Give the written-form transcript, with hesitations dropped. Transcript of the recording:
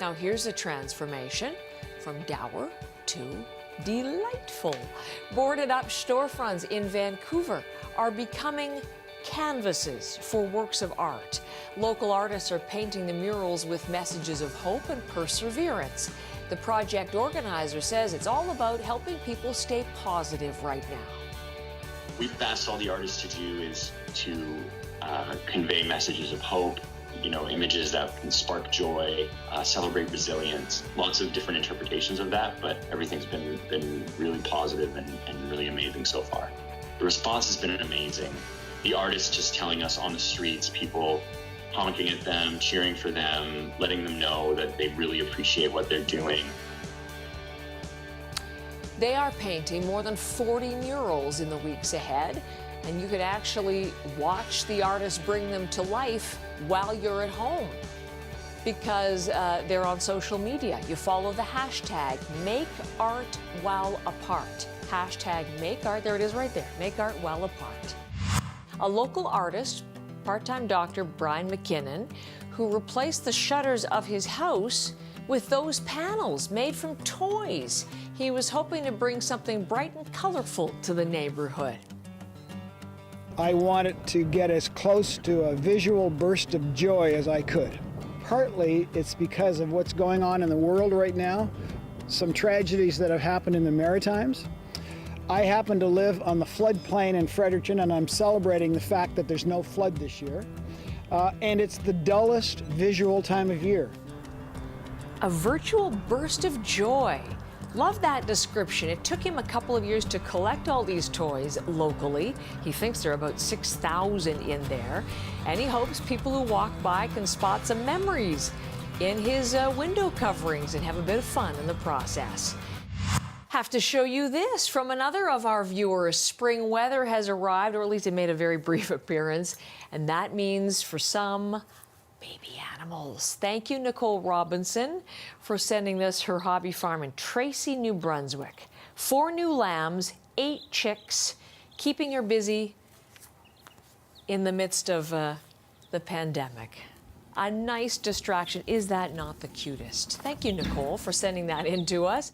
Now here's a transformation from dour to delightful. Boarded up storefronts in Vancouver are becoming canvases for works of art. Local artists are painting the murals with messages of hope and perseverance. The project organizer says it's all about helping people stay positive right now. We've asked all the artists to do is to convey messages of hope, images that can spark joy, celebrate resilience, lots of different interpretations of that, but everything's been really positive and really amazing so far. The response has been amazing. The artists just telling us on the streets, people honking at them, cheering for them, letting them know that they really appreciate what they're doing. They are painting more than 40 murals in the weeks ahead, and you could actually watch the artists bring them to life while you're at home because they're on social media. You follow the hashtag #MakeArtWhileApart. Hashtag #MakeArt, there it is right there, #MakeArtWhileApart. A local artist, part-time doctor Brian McKinnon, who replaced the shutters of his house with those panels made from toys. He was hoping to bring something bright and colorful to the neighborhood. I wanted to get as close to a visual burst of joy as I could. Partly it's because of what's going on in the world right now, some tragedies that have happened in the Maritimes. I happen to live on the floodplain in Fredericton, and I'm celebrating the fact that there's no flood this year. And it's the dullest visual time of year. A virtual burst of joy. Love that description. It took him a couple of years to collect all these toys locally. He thinks there are about 6,000 in there. And he hopes people who walk by can spot some memories in his window coverings and have a bit of fun in the process. Have to show you this from another of our viewers. Spring weather has arrived, or at least it made a very brief appearance. And that means for some, baby animals. Thank you, Nicole Robinson, for sending us her hobby farm in Tracy, New Brunswick. 4 new lambs, 8 chicks, keeping her busy in the midst of the pandemic. A nice distraction. Is that not the cutest? Thank you, Nicole, for sending that in to us.